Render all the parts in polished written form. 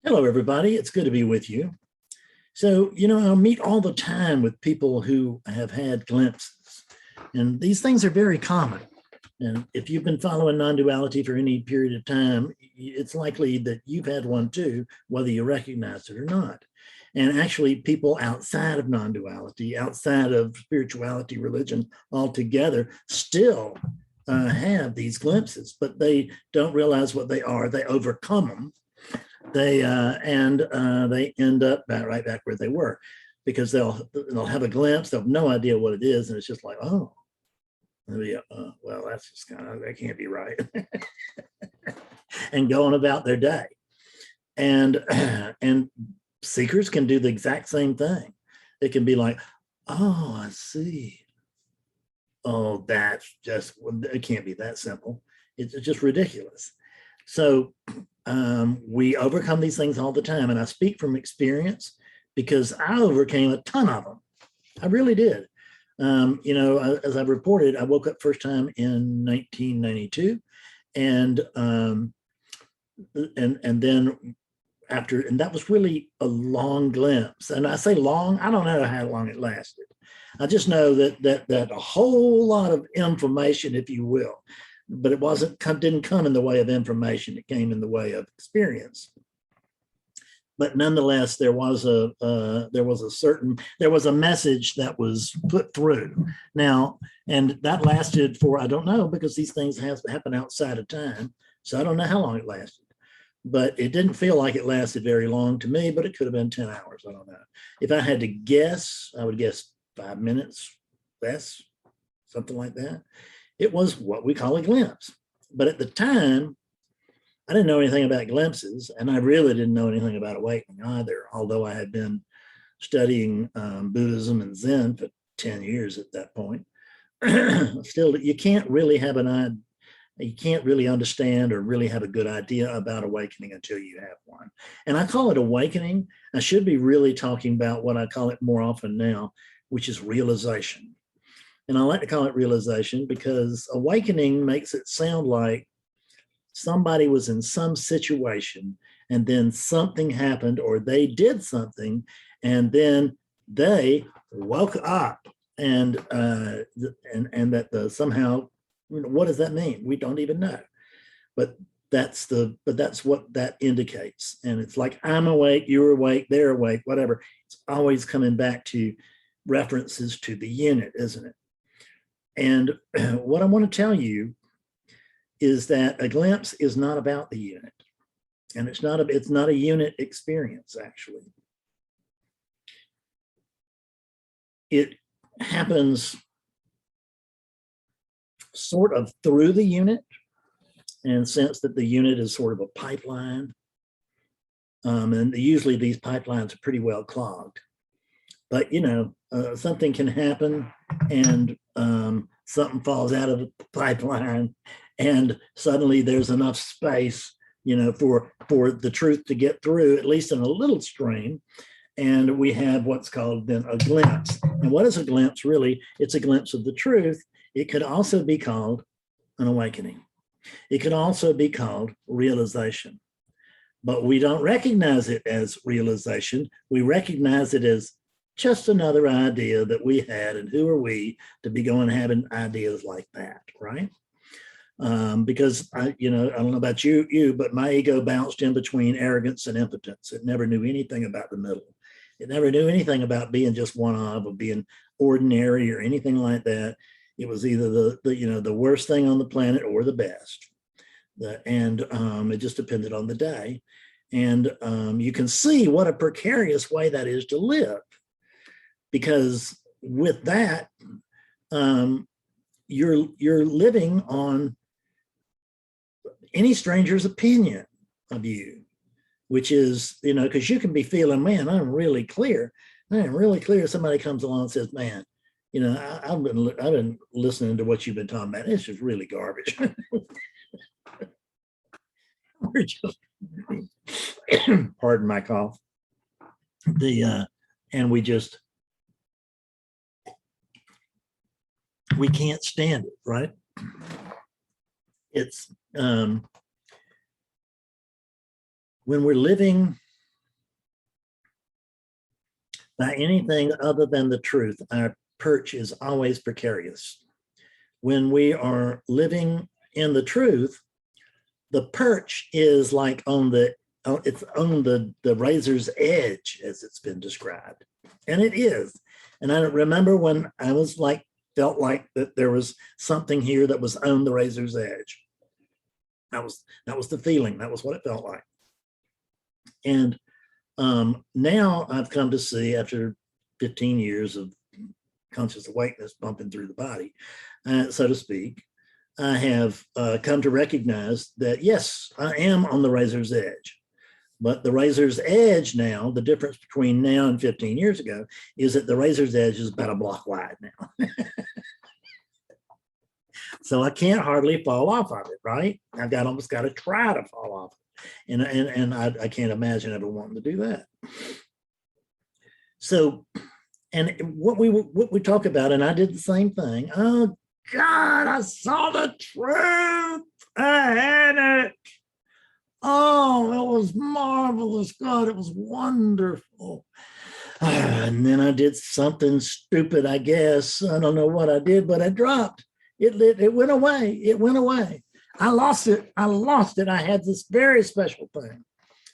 Hello, everybody. It's good to be with you. So, I meet all the time with people who have had glimpses, and these things are very common. And if you've been following non-duality for any period of time, it's likely that you've had one too, whether you recognize it or not. And actually, people outside of non-duality, outside of spirituality, religion altogether, still have these glimpses, but they don't realize what they are. They overcome them. They end up right back where they were, because they'll have a glimpse. They'll have no idea what it is, and it's just like, oh, well, that's just that can't be right, and going about their day. And seekers can do the exact same thing. It can be like, oh, I see. Oh, that's just, it can't be that simple. It's just ridiculous. So we overcome these things all the time. And I speak from experience because I overcame a ton of them. I really did. As I've reported, I woke up first time in 1992. And then after, and that was really a long glimpse. And I say long, I don't know how long it lasted. I just know that a whole lot of information, if you will, but it didn't come in the way of information. It came in the way of experience. But nonetheless, there was a message that was put through. Now, and that lasted for, I don't know, because these things happen outside of time. So I don't know how long it lasted. But it didn't feel like it lasted very long to me, but it could have been 10 hours. I don't know. If I had to guess, I would guess 5 minutes, less, something like that. It was what we call a glimpse. But at the time, I didn't know anything about glimpses, and I really didn't know anything about awakening either, although I had been studying Buddhism and Zen for 10 years at that point. Still, you can't really understand or really have a good idea about awakening until you have one. And I call it awakening. I should be really talking about what I call it more often now, which is realization. And I like to call it realization because awakening makes it sound like somebody was in some situation and then something happened, or they did something and they woke up, and that somehow, what does that mean? We don't even know. But that's what that indicates. And it's like, I'm awake, you're awake, they're awake, whatever. It's always coming back to references to the unit, isn't it? And what I want to tell you is that a glimpse is not about the unit, and it's not a unit experience. Actually, it happens sort of through the unit, in the sense that the unit is sort of a pipeline, and usually these pipelines are pretty well clogged. But something can happen, and something falls out of the pipeline, and suddenly there's enough space, for the truth to get through, at least in a little stream. And we have what's called then a glimpse. And what is a glimpse? Really, it's a glimpse of the truth. It could also be called an awakening. It could also be called realization. But we don't recognize it as realization. We recognize it as just another idea that we had, and who are we to be going having ideas like that, right? Because I don't know about you, but my ego bounced in between arrogance and impotence. It never knew anything about the middle. It never knew anything about being just one of, or being ordinary or anything like that. It was either the worst thing on the planet or the best. It just depended on the day. And you can see what a precarious way that is to live. Because with that, you're living on any stranger's opinion of you, which is, because you can be feeling, man, I'm really clear. Somebody comes along and says, man, I've been listening to what you've been talking about. It's just really garbage. We're just, pardon my cough. And we can't stand it, right? It's when we're living By anything other than the truth, our perch is always precarious. When we are living in the truth, the perch is like on the it's on the razor's edge, as it's been described, and it is. And I remember when I was like, felt like that there was something here that was on the razor's edge. That was the feeling. That was what it felt like. And now I've come to see, after 15 years of conscious awakeness bumping through the body, so to speak, I have come to recognize that, yes, I am on the razor's edge. But the razor's edge now, the difference between now and 15 years ago, is that the razor's edge is about a block wide now. So I can't hardly fall off of it, right? I've almost got to try to fall off. And I can't imagine ever wanting to do that. So, and what we talk about, and I did the same thing. Oh God, I saw the truth. I had it. Oh, it was marvelous. God, it was wonderful. And then I did something stupid, I guess. I don't know what I did, but I dropped. It went away. It went away. I lost it. I lost it. I had this very special thing,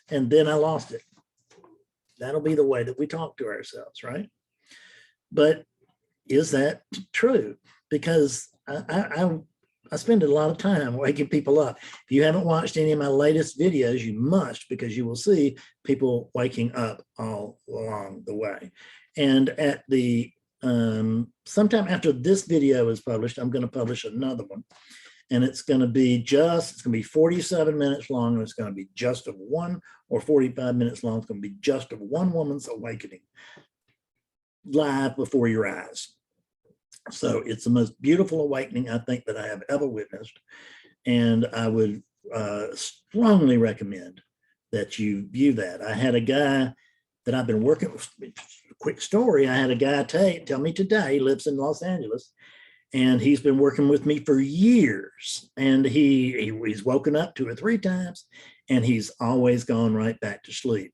and then I lost it. That'll be the way that we talk to ourselves, right? But is that true? Because I spend a lot of time waking people up. If you haven't watched any of my latest videos, you must, because you will see people waking up all along the way. And at the sometime after this video is published, I'm going to publish another one. And it's going to be 47 minutes long, and it's going to be just of one, or 45 minutes long. It's going to be just of one woman's awakening live before your eyes. So it's the most beautiful awakening I think that I have ever witnessed. And I would strongly recommend that you view that. I had a guy that I've been working with, quick story. I had a guy tell me today, he lives in Los Angeles, and he's been working with me for years. And he's woken up 2 or 3 times, and he's always gone right back to sleep.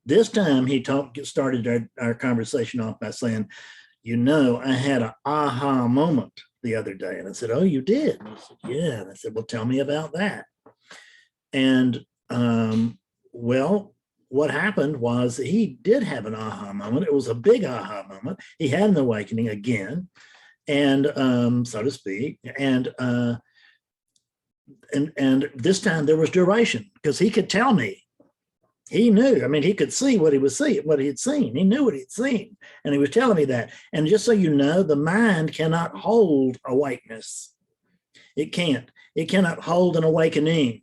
This time he started our conversation off by saying, you know, I had an aha moment the other day. And I said, oh, you did? And he said, yeah. And I said, well, tell me about that. And well, what happened was he did have an aha moment. It was a big aha moment. He had an awakening again, and so to speak. And this time there was duration, because he could tell me. He knew. I mean, he could see what he was seeing, what he had seen. He knew what he'd seen, and he was telling me that. And just so you know, the mind cannot hold awakeness. It can't. It cannot hold an awakening,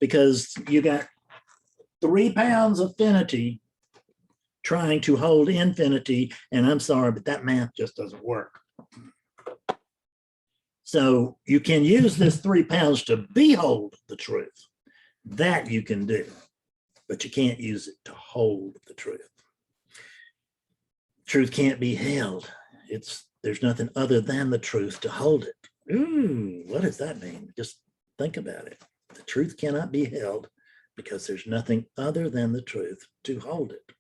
because you got 3 pounds of finity trying to hold infinity, and I'm sorry, but that math just doesn't work. So you can use this 3 pounds to behold the truth. That you can do, but you can't use it to hold the truth. Truth can't be held. There's nothing other than the truth to hold it. Ooh, what does that mean? Just think about it. The truth cannot be held because there's nothing other than the truth to hold it.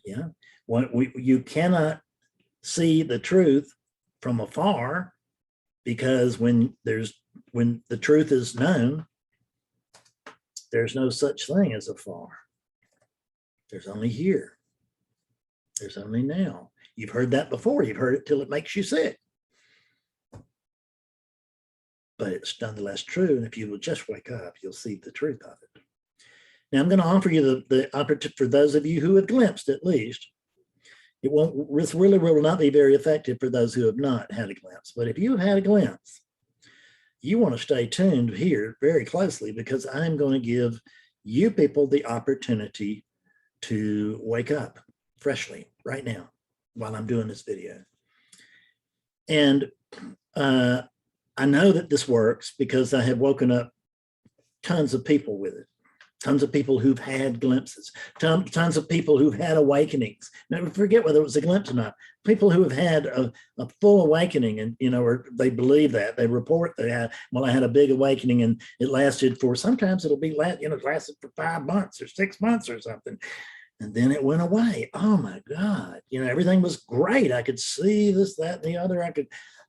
Yeah. You cannot see the truth from afar, because when the truth is known, there's no such thing as afar. There's only here. There's only now. You've heard that before. You've heard it till it makes you sick. But it's nonetheless true. And if you will just wake up, you'll see the truth of it. Now, I'm going to offer you the opportunity for those of you who have glimpsed, at least. This really will not be very effective for those who have not had a glimpse. But if you have had a glimpse, you want to stay tuned here very closely, because I'm going to give you people the opportunity to wake up freshly right now while I'm doing this video. And I know that this works because I have woken up tons of people with it. Tons of people who've had glimpses, tons of people who've had awakenings. Never forget whether it was a glimpse or not. People who have had a full awakening, and or they believe that, they report they had, well, I had a big awakening and it lasted for, sometimes it'll be lasted for 5 months or 6 months or something. And then it went away. Oh my God. Everything was great. I could see this, that, and the other.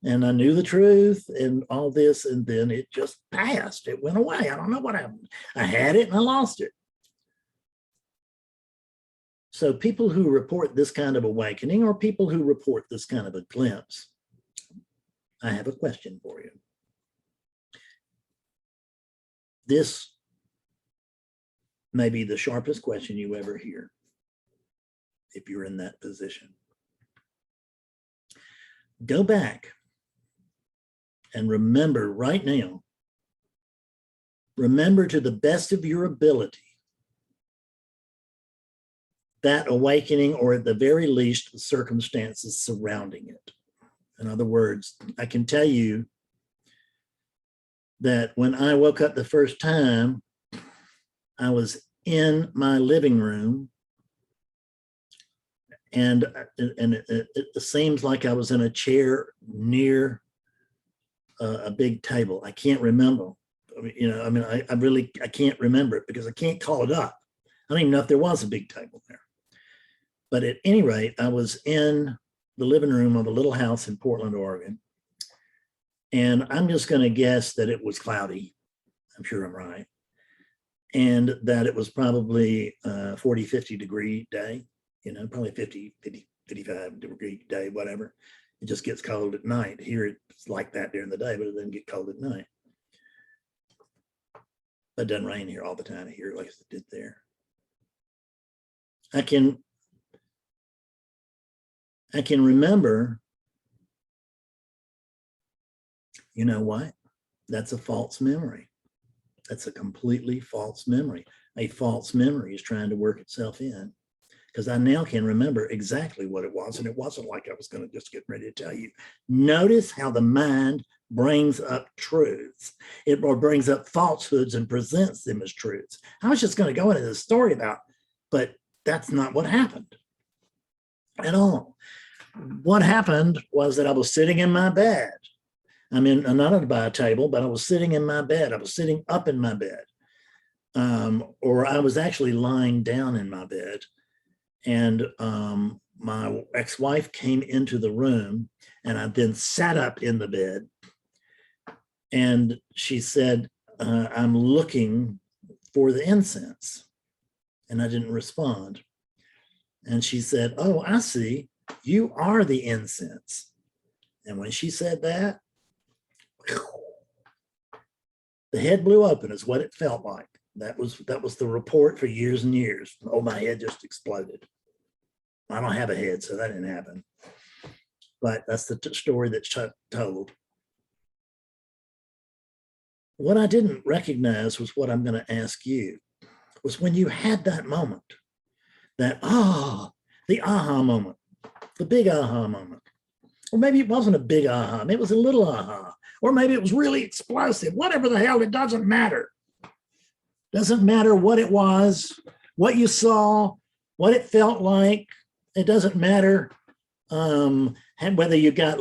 And I knew the truth and all this. And then it just passed. It went away. I don't know what happened. I had it and I lost it. So people who report this kind of awakening, or people who report this kind of a glimpse, I have a question for you. This may be the sharpest question you ever hear if you're in that position. Go back and remember right now, remember to the best of your ability that awakening, or at the very least, the circumstances surrounding it. In other words, I can tell you that when I woke up the first time, I was in my living room, and it seems like I was in a chair near a big table. I can't remember. I can't remember it because I can't call it up. I don't even know if there was a big table there. But at any rate, I was in the living room of a little house in Portland, Oregon. And I'm just going to guess that it was cloudy. I'm sure I'm right. And that it was probably 40, 50 degree day, probably 50, 55 degree day, whatever. It just gets cold at night. Here it's like that during the day, but it doesn't get cold at night. It doesn't rain here all the time here like it did there. I can remember, you know what? That's a false memory. That's a completely false memory. A false memory is trying to work itself in, because I now can remember exactly what it was. And it wasn't like I was going to just get ready to tell you. Notice how the mind brings up truths. It brings up falsehoods and presents them as truths. I was just going to go into this story about, but that's not what happened at all. What happened was that I was sitting in my bed. I mean, not by a table, but I was sitting in my bed. I was sitting up in my bed. Or I was actually lying down in my bed. And my ex-wife came into the room, and I then sat up in the bed. And she said, I'm looking for the incense. And I didn't respond. And she said, oh, I see. You are the incense. And when she said that, the head blew open is what it felt like. That was the report for years and years. Oh, my head just exploded. I don't have a head, so that didn't happen. But that's the story that's told. What I didn't recognize was what I'm going to ask you, was when you had that moment, that the aha moment, the big aha moment. Or maybe it wasn't a big aha, maybe it was a little aha, or maybe it was really explosive. Whatever the hell, it doesn't matter. Doesn't matter what it was, what you saw, what it felt like. It doesn't matter whether you got,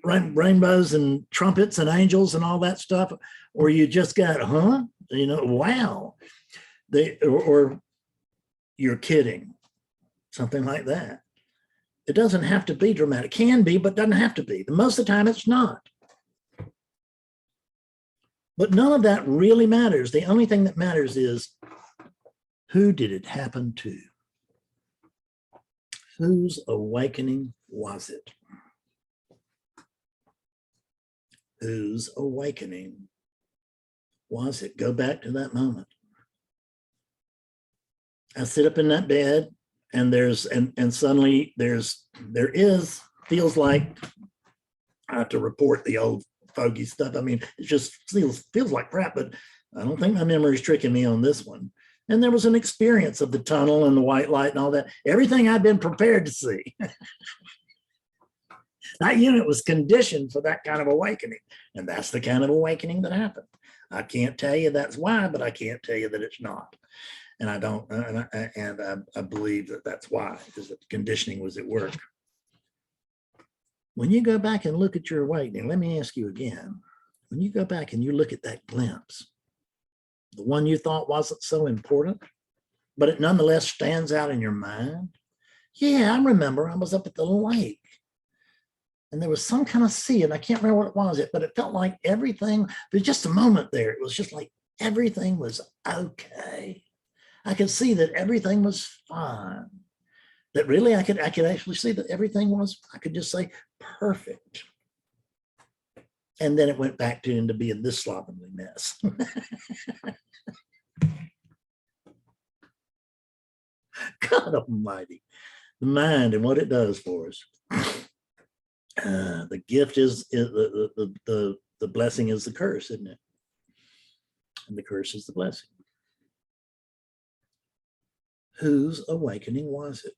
rainbows and trumpets and angels and all that stuff, or you just got, wow. Or you're kidding, something like that. It doesn't have to be dramatic. Can be, but doesn't have to be. Most of the time it's not. But none of that really matters. The only thing that matters is, who did it happen to? Whose awakening was it? Whose awakening was it? Go back to that moment. I sit up in that bed, and suddenly feels like, I have to report the old fogey stuff. I mean, it just feels like crap, but I don't think my memory is tricking me on this one. And there was an experience of the tunnel and the white light and all that, everything I'd been prepared to see. That unit was conditioned for that kind of awakening. And that's the kind of awakening that happened. I can't tell you that's why, but I can't tell you that it's not. And I don't, and I believe that that's why, because the conditioning was at work. When you go back and look at your awakening, let me ask you again, when you go back and you look at that glimpse, the one you thought wasn't so important, but it nonetheless stands out in your mind. Yeah, I remember I was up at the lake and there was some kind of sea, and I can't remember what it was, but it felt like everything, there's just a moment there. It was just like everything was okay. I could see that everything was fine. That really I could actually see that everything was, I could just say, perfect. And then it went back to into being this slovenly mess. God Almighty, the mind and what it does for us. The gift is the blessing is the curse, isn't it? And the curse is the blessing. Whose awakening was it?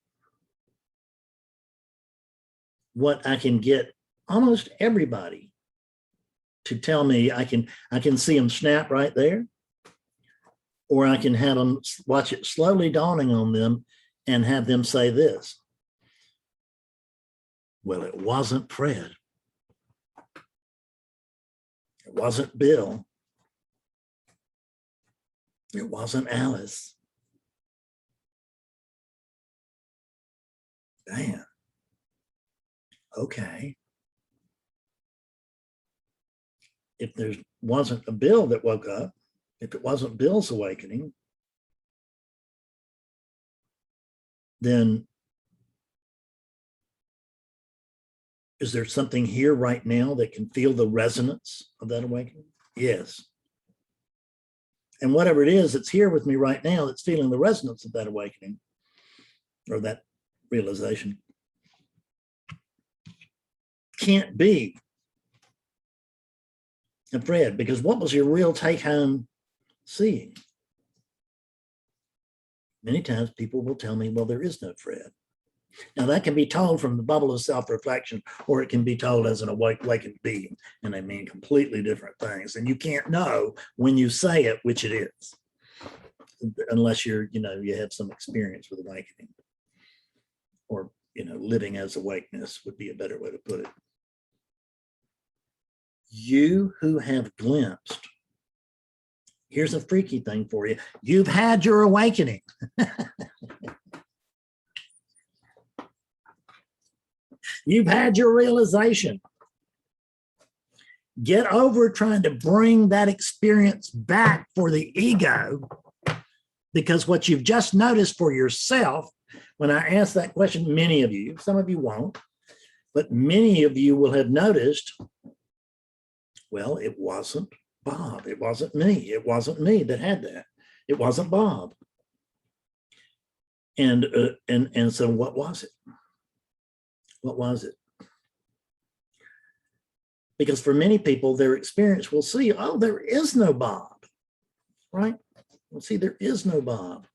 What I can get almost everybody to tell me, I can see them snap right there, or I can have them watch it slowly dawning on them and have them say this: well, it wasn't Fred. It wasn't Bill. It wasn't Alice. Damn. Okay. If there wasn't a Bill that woke up, if it wasn't Bill's awakening, then is there something here right now that can feel the resonance of that awakening? Yes. And whatever it is that's here with me right now that's feeling the resonance of that awakening or that realization can't be a Fred, because what was your real take-home seeing? Many times people will tell me, well, there is no Fred. Now that can be told from the bubble of self-reflection, or it can be told as an awakened being, and they mean completely different things. And you can't know when you say it, which it is, unless you have some experience with awakening, or, living as awakeness would be a better way to put it. You who have glimpsed, here's a freaky thing for you. You've had your awakening. You've had your realization. Get over trying to bring that experience back for the ego, because what you've just noticed for yourself, when I ask that question, many of you, some of you won't, but many of you will have noticed, well, it wasn't Bob. It wasn't me. It wasn't me that had that. It wasn't Bob. And so what was it? What was it? Because for many people, their experience will see, oh, there is no Bob, right? Well, see, there is no Bob.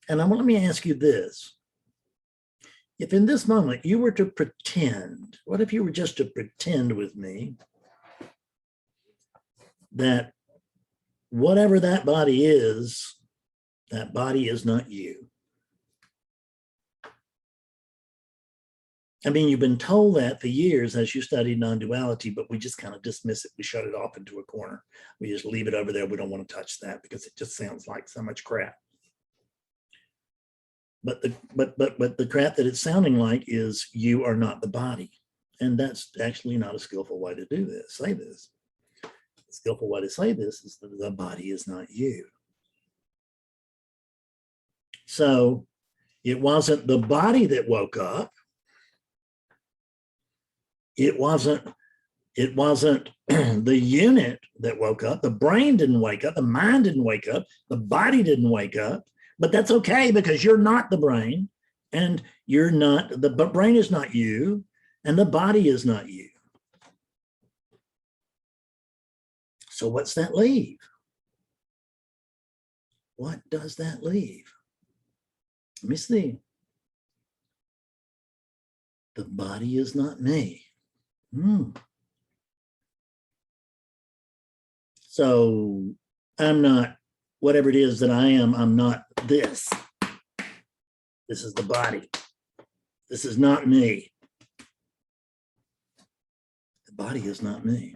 And let me ask you this. If in this moment you were to pretend, what if you were just to pretend with me that whatever that body is not you? I mean, you've been told that for years as you studied non-duality, but we just kind of dismiss it. We shut it off into a corner. We just leave it over there. We don't want to touch that because it just sounds like so much crap. But the crap that it's sounding like is you are not the body. And that's actually not a skillful way to do this, say this. The skillful way to say this is that the body is not you. So it wasn't the body that woke up. It wasn't the unit that woke up. The brain didn't wake up. The mind didn't wake up. The body didn't wake up. But that's okay, because you're not the brain, and you're not, the brain is not you, and the body is not you. So what's that leave? What does that leave? Let me see. The body is not me. So I'm not whatever it is that I am. I'm not this. This is the body. This is not me. The body is not me.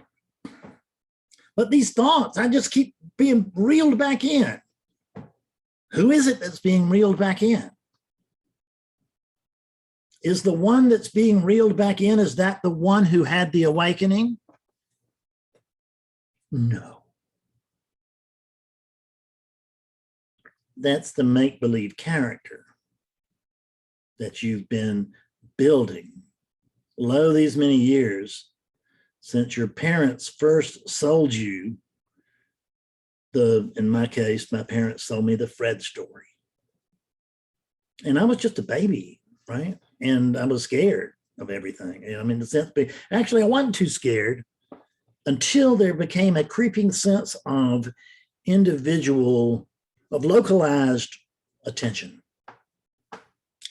But these thoughts, I just keep being reeled back in. Who is it that's being reeled back in? Is the one that's being reeled back in, is that the one who had the awakening? No. That's the make-believe character that you've been building lo these many years since your parents first sold you in my case, my parents sold me the Fred story. And I was just a baby, right? And I was scared of everything. I mean, the sense, actually, I wasn't too scared until there became a creeping sense of localized attention.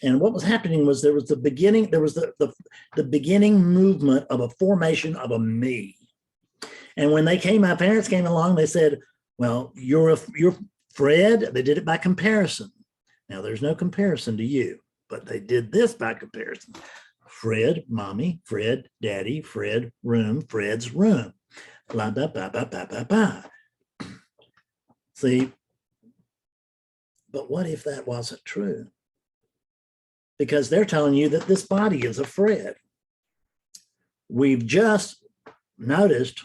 And what was happening was there was the beginning movement of a formation of a me. And when my parents came along, they said, well, you're Fred. They did it by comparison. Now there's no comparison to you, but they did this by comparison. Fred, mommy, Fred, daddy, Fred, room, Fred's room. Blah, blah, blah, blah, blah, blah, blah. See, but what if that wasn't true? Because they're telling you that this body is a Fred. We've just noticed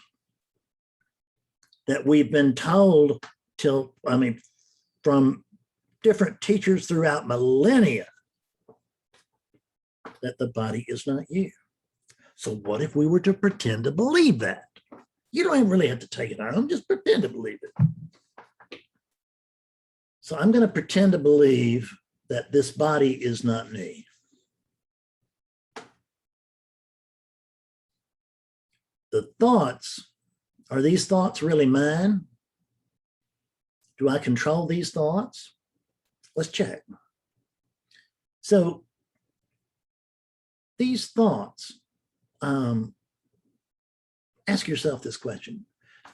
that we've been told from different teachers throughout millennia that the body is not you. So what if we were to pretend to believe that? You don't even really have to take it home, just pretend to believe it. So I'm going to pretend to believe that this body is not me. The thoughts, are these thoughts really mine? Do I control these thoughts? Let's check. So these thoughts, ask yourself this question.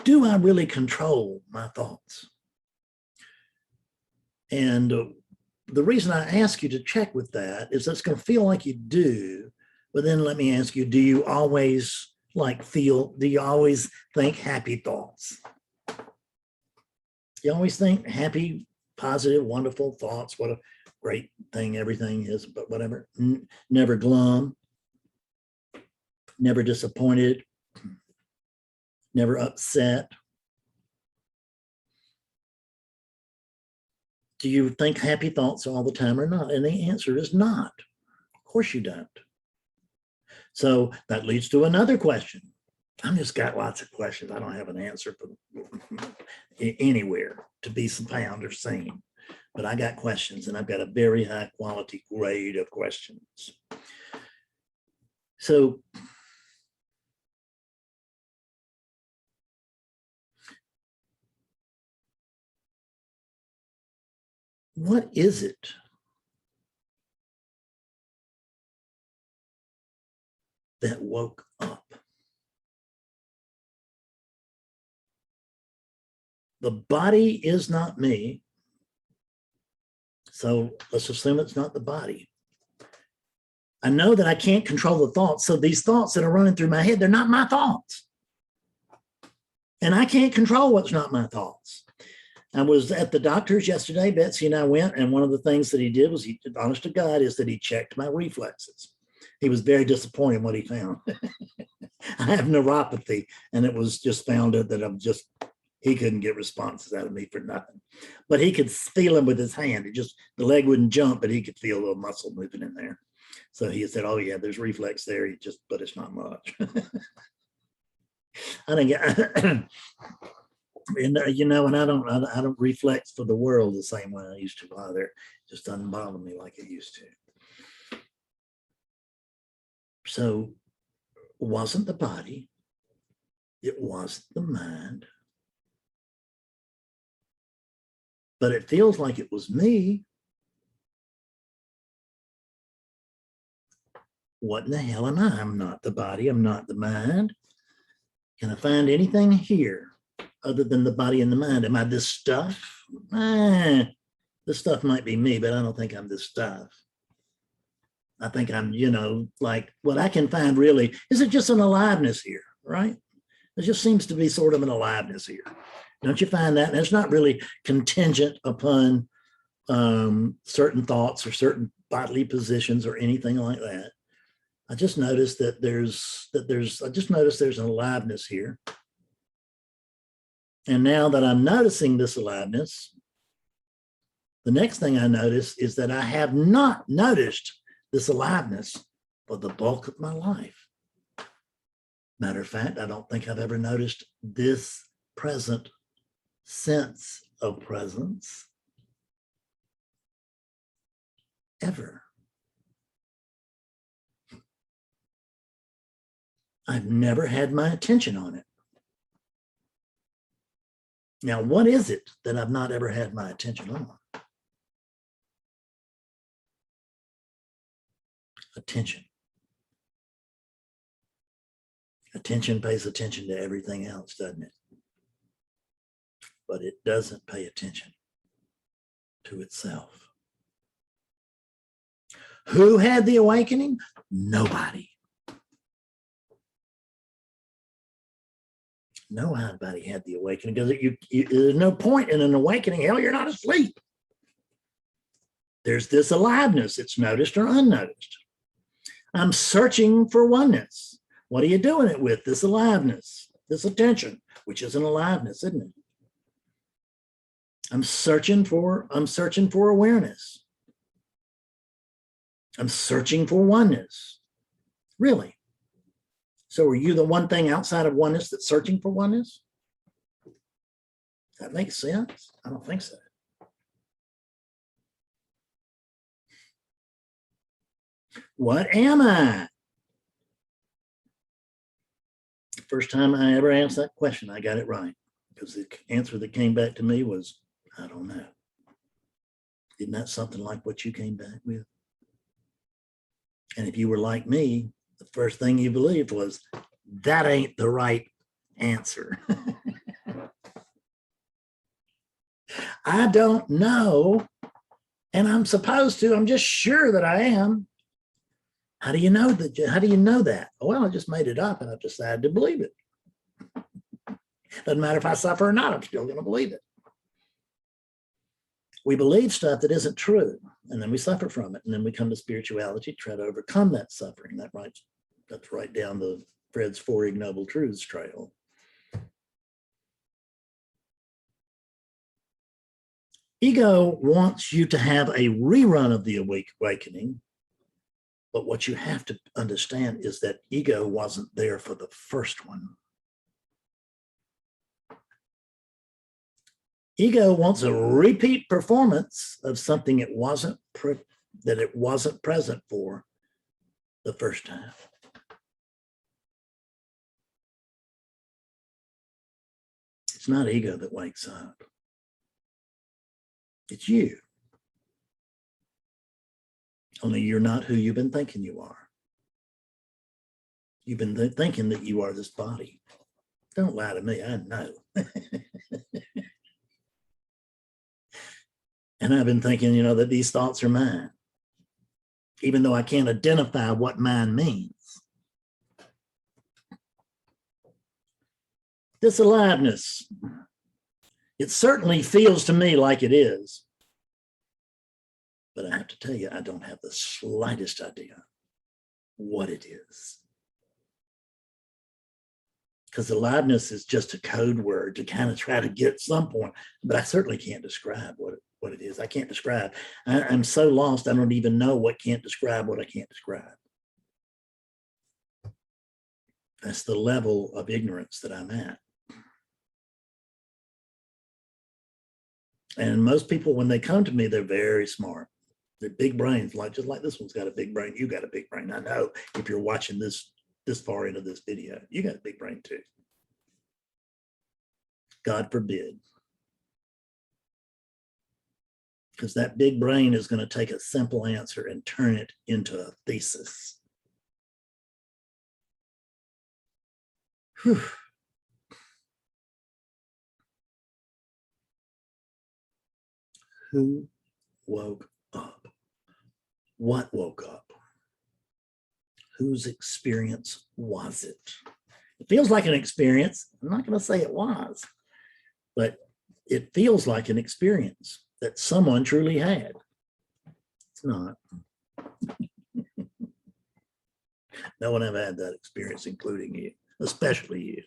Do I really control my thoughts? And the reason I ask you to check with that is it's going to feel like you do, but then let me ask you, do you always think happy thoughts? You always think happy, positive, wonderful thoughts. What a great thing everything is, but whatever. Never glum, never disappointed, never upset. Do you think happy thoughts all the time or not? And the answer is not. Of course you don't. So that leads to another question. I've just got lots of questions. I don't have an answer for anywhere to be found or seen. But I got questions, and I've got a very high quality grade of questions. So what is it that woke up? The body is not me. So let's assume it's not the body. I know that I can't control the thoughts. So these thoughts that are running through my head, they're not my thoughts. And I can't control what's not my thoughts. I was at the doctor's yesterday. Betsy and I went, and one of the things that he did was, honest to God, is that he checked my reflexes. He was very disappointed in what he found. I have neuropathy, and it was just found out that he couldn't get responses out of me for nothing. But he could feel them with his hand. The leg wouldn't jump, but he could feel a little muscle moving in there. So he said, oh yeah, there's reflex there. But it's not much. I think, and I don't reflex for the world the same way I used to either. It just doesn't bother me like it used to. So it wasn't the body. It was the mind. But it feels like it was me. What in the hell am I? I'm not the body. I'm not the mind. Can I find anything here other than the body and the mind? Am I this stuff? This stuff might be me, but I don't think I'm this stuff. I think I'm, like what I can find really, is it just an aliveness here, right? There just seems to be sort of an aliveness here. Don't you find that? And it's not really contingent upon certain thoughts or certain bodily positions or anything like that. I just noticed that there's an aliveness here. And now that I'm noticing this aliveness, the next thing I notice is that I have not noticed this aliveness for the bulk of my life. Matter of fact, I don't think I've ever noticed this present sense of presence ever. I've never had my attention on it. Now, what is it that I've not ever had my attention on? Attention. Attention pays attention to everything else, doesn't it? But it doesn't pay attention to itself. Who had the awakening? Nobody. Nobody had the awakening because there's no point in an awakening. Hell, you're not asleep. There's this aliveness. It's noticed or unnoticed. I'm searching for oneness. What are you doing it with? This aliveness, this attention, which is an aliveness, isn't it? I'm searching for awareness. I'm searching for oneness. Really? So are you the one thing outside of oneness that's searching for oneness? That makes sense? I don't think so. What am I? First time I ever asked that question, I got it right, because the answer that came back to me was, I don't know. Isn't that something like what you came back with? And if you were like me, the first thing you believed was, that ain't the right answer. I don't know, and I'm supposed to. I'm just sure that I am. How do you know that? How do you know that? Well, I just made it up and I've decided to believe it. Doesn't matter if I suffer or not, I'm still going to believe it. We believe stuff that isn't true, and then we suffer from it. And then we come to spirituality to try to overcome that suffering. That's right down the Fred's Four Ignoble Truths trail. Ego wants you to have a rerun of the awakening, but what you have to understand is that ego wasn't there for the first one. Ego wants a repeat performance of something it wasn't present for the first time. It's not ego that wakes up. It's you. Only you're not who you've been thinking you are. You've been thinking that you are this body. Don't lie to me, I know. And I've been thinking, that these thoughts are mine, even though I can't identify what mine means. This aliveness, it certainly feels to me like it is. But I have to tell you, I don't have the slightest idea what it is. Because aliveness is just a code word to kind of try to get some point, but I certainly can't describe what it is. I can't describe. I'm so lost, I don't even know what can't describe what I can't describe. That's the level of ignorance that I'm at. And most people, when they come to me, they're very smart. They're big brains, just like this one's got a big brain. You got a big brain. I know if you're watching this far into this video, you got a big brain too. God forbid. Because that big brain is going to take a simple answer and turn it into a thesis. Whew. Who woke up? What woke up? Whose experience was it? It feels like an experience. I'm not going to say it was, but it feels like an experience. that someone truly had. It's not. No one ever had that experience, including you, especially you.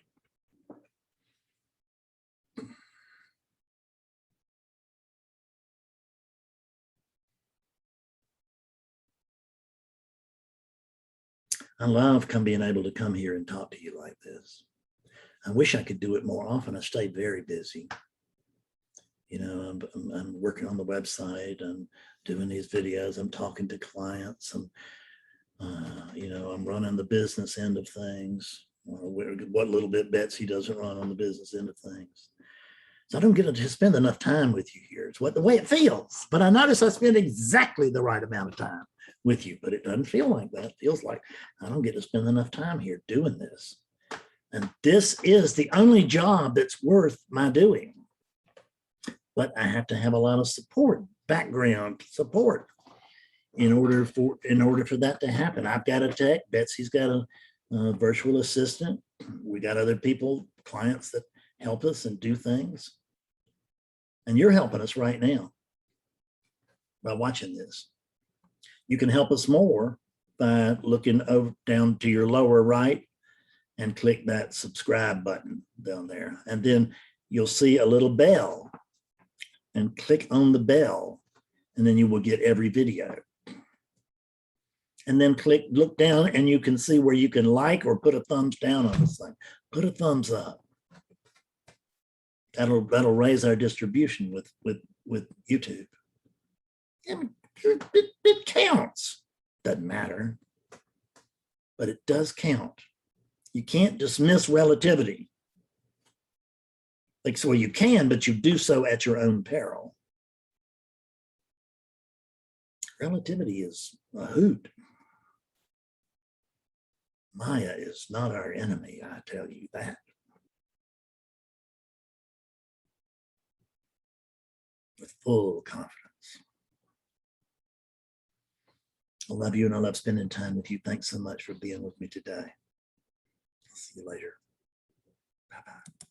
I love being able to come here and talk to you like this. I wish I could do it more often. I stay very busy. You know, I'm working on the website. I'm doing these videos. I'm talking to clients. You know, I'm running the business end of things. What little bit Betsy doesn't run on the business end of things. So I don't get to spend enough time with you here. It's the way it feels. But I notice I spend exactly the right amount of time with you, but it doesn't feel like that. It feels like I don't get to spend enough time here doing this. And this is the only job that's worth my doing. But I have to have a lot of support, background support, in order for that to happen. I've got a tech. Betsy's got a virtual assistant. We got other people, clients that help us and do things. And you're helping us right now by watching this. You can help us more by looking down to your lower right and click that subscribe button down there. And then you'll see a little bell, and click on the bell, and then you will get every video. And then look down, and you can see where you can like or put a thumbs down on this thing. Put a thumbs up. That'll raise our distribution with YouTube. And it counts. Doesn't matter, but it does count. You can't dismiss relativity. Like, so you can, but you do so at your own peril. Relativity is a hoot. Maya is not our enemy, I tell you that. With full confidence. I love you, and I love spending time with you. Thanks so much for being with me today. I'll see you later. Bye-bye.